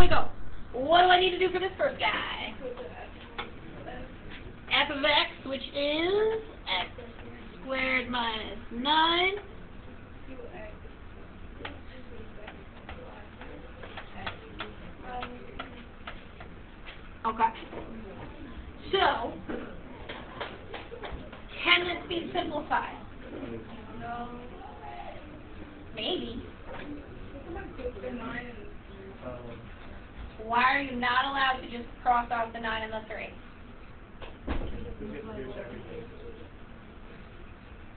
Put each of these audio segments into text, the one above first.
we go. What do I need to do for this first guy? F of x, which is x squared minus 9. Okay. So, can this be simplified? No. Maybe. Why are you not allowed to just cross out the 9 and the 3?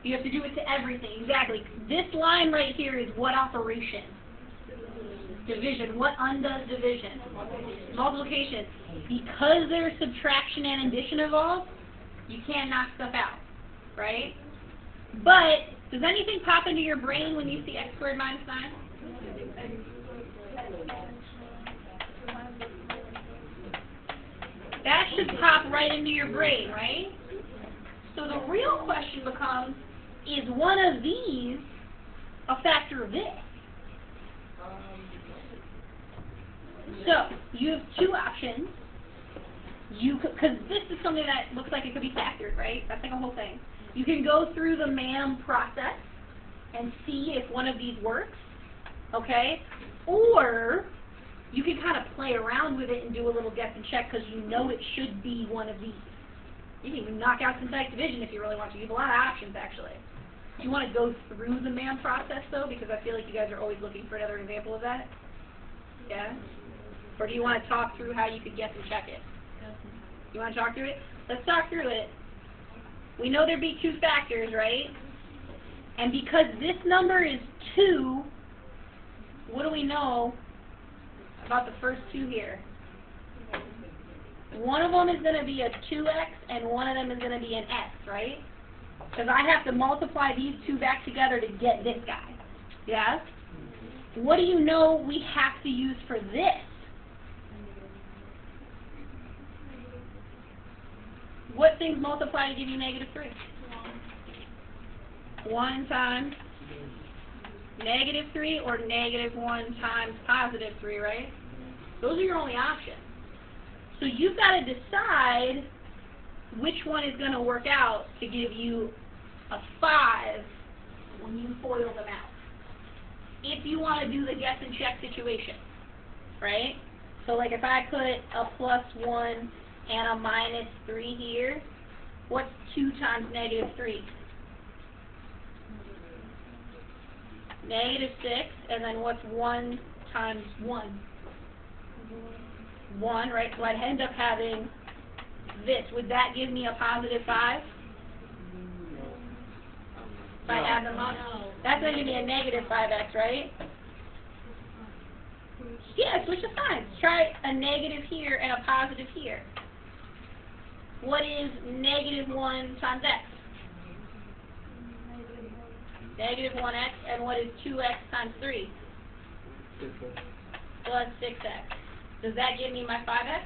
You have to do it to everything. Exactly. This line right here is what operation? Division. What undoes division? Multiplication. Because there's subtraction and addition involved, you can't knock stuff out, right? But does anything pop into your brain when you see x squared minus 9? That should pop right into your brain, right? So the real question becomes, is one of these a factor of this? So you have two options. Because this is something that looks like it could be factored, right? That's like a whole thing. You can go through the MAM process and see if one of these works, okay? Or you can kind of play around with it and do a little guess and check because you know it should be one of these. You can even knock out synthetic division if you really want to. You have a lot of options, actually. Do you want to go through the MAM process, though? Because I feel like you guys are always looking for another example of that. Yeah? Or do you want to talk through how you could guess and check it? You want to talk through it? Let's talk through it. We know there'd be two factors, right? And because this number is 2, what do we know about the first two here? One of them is going to be a 2x, and one of them is going to be an x, right? Because I have to multiply these two back together to get this guy. Yeah? What do you know we have to use for this? What things multiply to give you negative 3? 1 times negative 3 or negative 1 times positive 3, right? Those are your only options. So you've got to decide which one is going to work out to give you a 5 when you FOIL them out. If you want to do the guess and check situation, right? So like if I put a +1 and a -3 here, what's 2 times negative 3? Negative 6, and then what's 1 times 1? 1, right? So I'd end up having this. Would that give me a positive 5? If I add them up? That's going to give me a negative 5x, right? Yeah, switch the signs. Try a negative here and a positive here. What is negative 1 times x? Negative 1x, and what is 2x times 3? Plus 6x. Does that give me my 5x?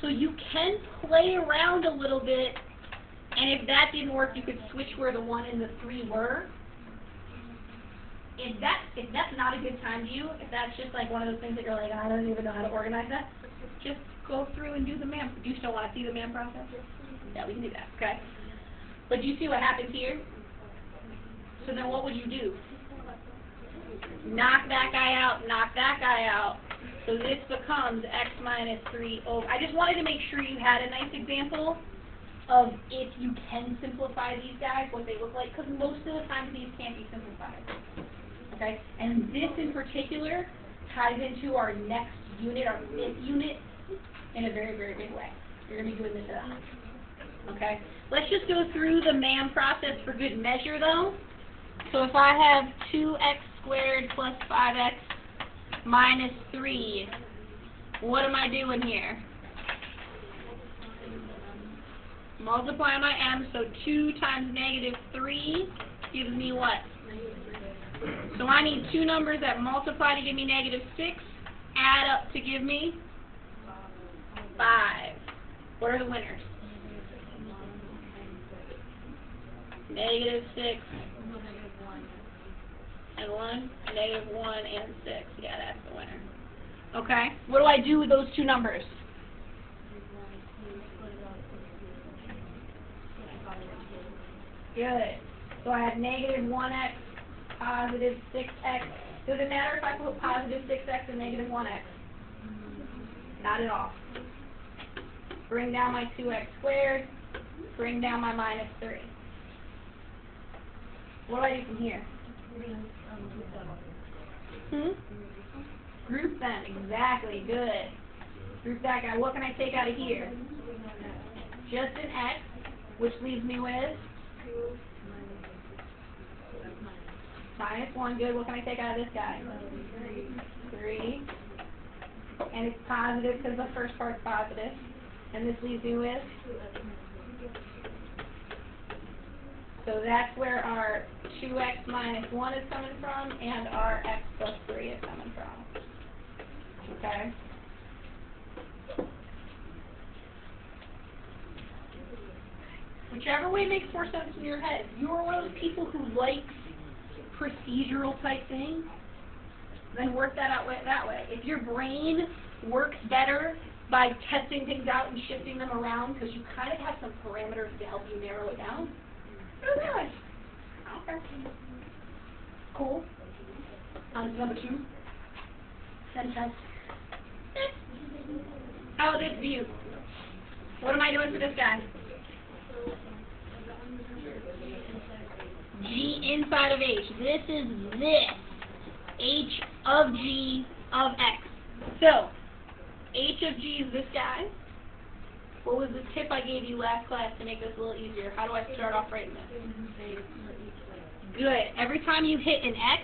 So you can play around a little bit, and if that didn't work, you could switch where the 1 and the 3 were. If that's not a good time to you, if that's just like one of those things that you're like, I don't even know how to organize that, just go through and do the MAM. Do you still want to see the MAM process? Yeah, we can do that, okay? But do you see what happens here? So then what would you do? Knock that guy out, knock that guy out. So this becomes x minus 3 over. I just wanted to make sure you had a nice example of if you can simplify these guys, what they look like, because most of the time these can't be simplified. Okay? And this in particular ties into our next unit, our 5th unit, in a very, very big way. You're going to be doing this a lot. Okay? Let's just go through the MAM process for good measure, though. So if I have 2x squared plus 5x minus 3, what am I doing here? Multiply my m, so 2 times negative 3 gives me what? So I need two numbers that multiply to give me negative 6, add up to give me 5. What are the winners? Negative 6 and 1, negative 1 and 6. Yeah, that's the winner. Okay? What do I do with those two numbers? Good. So I have negative 1x, positive 6x. Does it matter if I put positive 6x and negative 1x? Not at all. Bring down my 2x squared. Bring down my minus 3. What do I do from here? Group them. Exactly. Good. Group that guy. What can I take out of here? Just an x, which leaves me with minus 1. Good. What can I take out of this guy? 3. And it's positive because the first part's positive. And this leaves me with? So that's where our 2x minus 1 is coming from, and our x plus 3 is coming from. Okay? Whichever way makes more sense in your head. If you're one of those people who likes procedural type things, then work that out that way. If your brain works better by testing things out and shifting them around because you kind of have some parameters to help you narrow it down, do that. Okay. Cool. On to number 2. Sunshine. How is this view? What am I doing for this guy? G inside of H. This is this. H of G of X. So, H of G is this guy. What was the tip I gave you last class to make this a little easier? How do I start off writing this? Good. Every time you hit an X,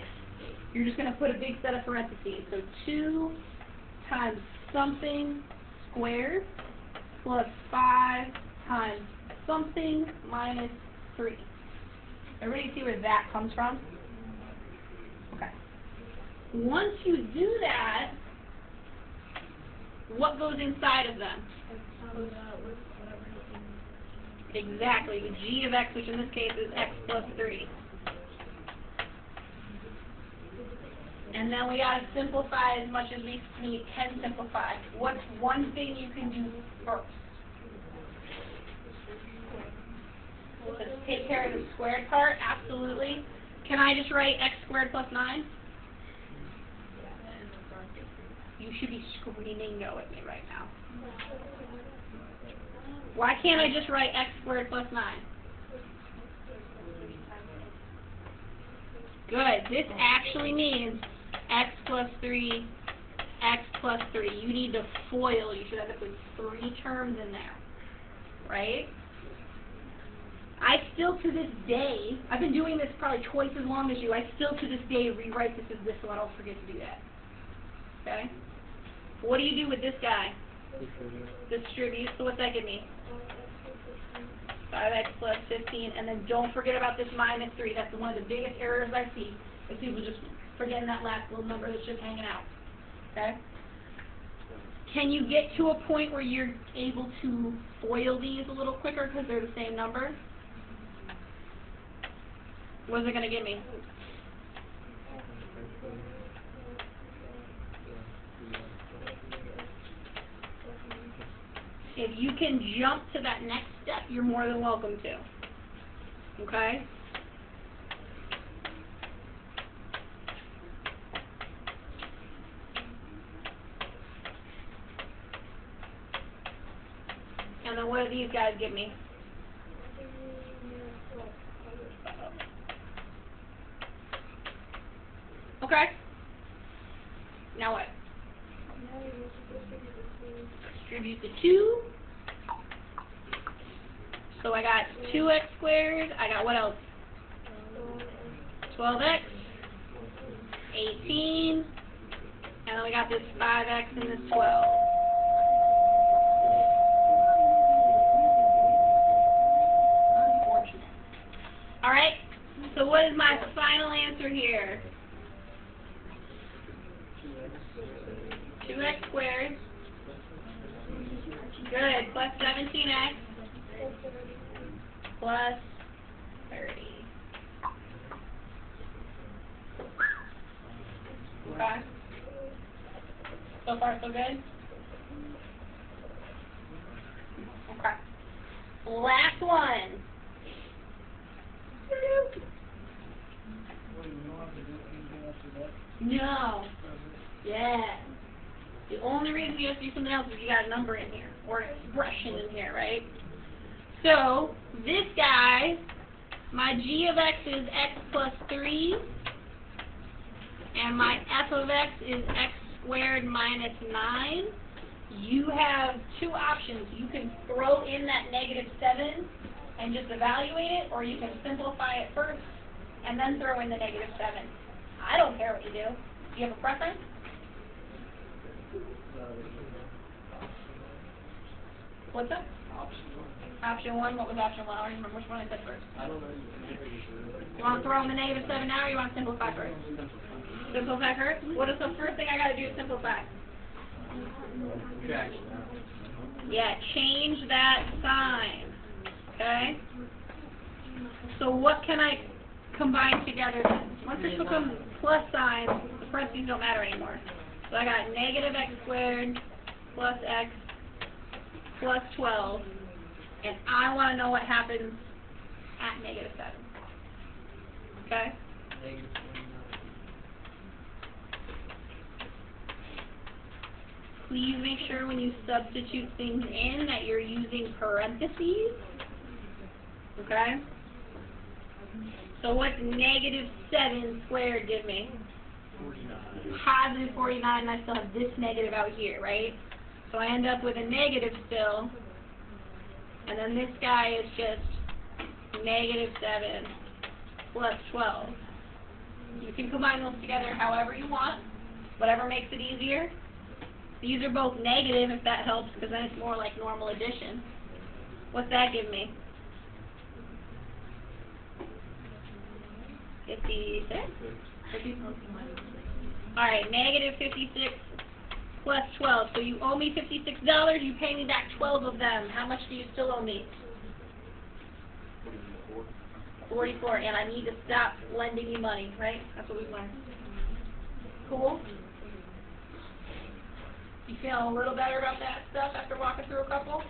you're just going to put a big set of parentheses. So 2 times something squared plus 5 times something minus 3. Everybody see where that comes from? Okay. Once you do that, what goes inside of them? Exactly. The G of X, which in this case is X plus 3. And then we got to simplify as much as we can simplify. What's one thing you can do first? Let's take care of the squared part. Absolutely. Can I just write x squared plus 9? You should be screaming no at me right now. Why can't I just write x squared plus 9? Good. This actually means x plus 3, x plus 3. You need to FOIL. You should have to put 3 terms in there. Right? I still to this day, I've been doing this probably twice as long as you, I still to this day rewrite this as this so I don't forget to do that. Okay? What do you do with this guy? Distribute. So what's that give me? 5x plus 15. And then don't forget about this minus 3. That's one of the biggest errors I see. Is people just forgetting that last little number that's just hanging out. Okay? Can you get to a point where you're able to FOIL these a little quicker because they're the same number? What is it going to give me? If you can jump to that next step, you're more than welcome to. Okay? And then what do these guys give me? Okay? Now what? Distribute the 2. So I got 2x squared. I got what else? 12x. 18. And then we got this 5x and this 12. Unfortunate. Alright, so what is my final answer here? 2x squared. Good. Plus 17x. Plus 30. Okay. So far, so good? Okay. Last one. No. Yeah. The only reason you have to do something else is you got a number in here, or an expression in here, right? So, this guy, my g of x is x plus 3, and my f of x is x squared minus 9. You have two options. You can throw in that -7 and just evaluate it, or you can simplify it first and then throw in the -7. I don't care what you do. Do you have a preference? What's up? Option 1. What was option 1? I don't remember which one I said first. I don't know. You want to throw in the -7 now, or you want to simplify first? Simplify first? What is the first thing I got to do to simplify? Yeah, change that sign. Okay? So what can I combine together then? Once this becomes plus signs, the parentheses don't matter anymore. So I got -x squared plus x plus 12. And I want to know what happens at -7. Okay? Please make sure when you substitute things in that you're using parentheses. Okay? So what's -7 squared give me? 49. Positive 49, and I still have this negative out here, right? So I end up with a negative still. And then this guy is just -7 plus 12. You can combine those together however you want, whatever makes it easier. These are both negative if that helps, because then it's more like normal addition. What's that give me? 56? Alright, -56 plus 12. So you owe me $56, you pay me back 12 of them. How much do you still owe me? 44, and I need to stop lending you money, right? That's what we've learned. Cool? You feeling a little better about that stuff after walking through a couple?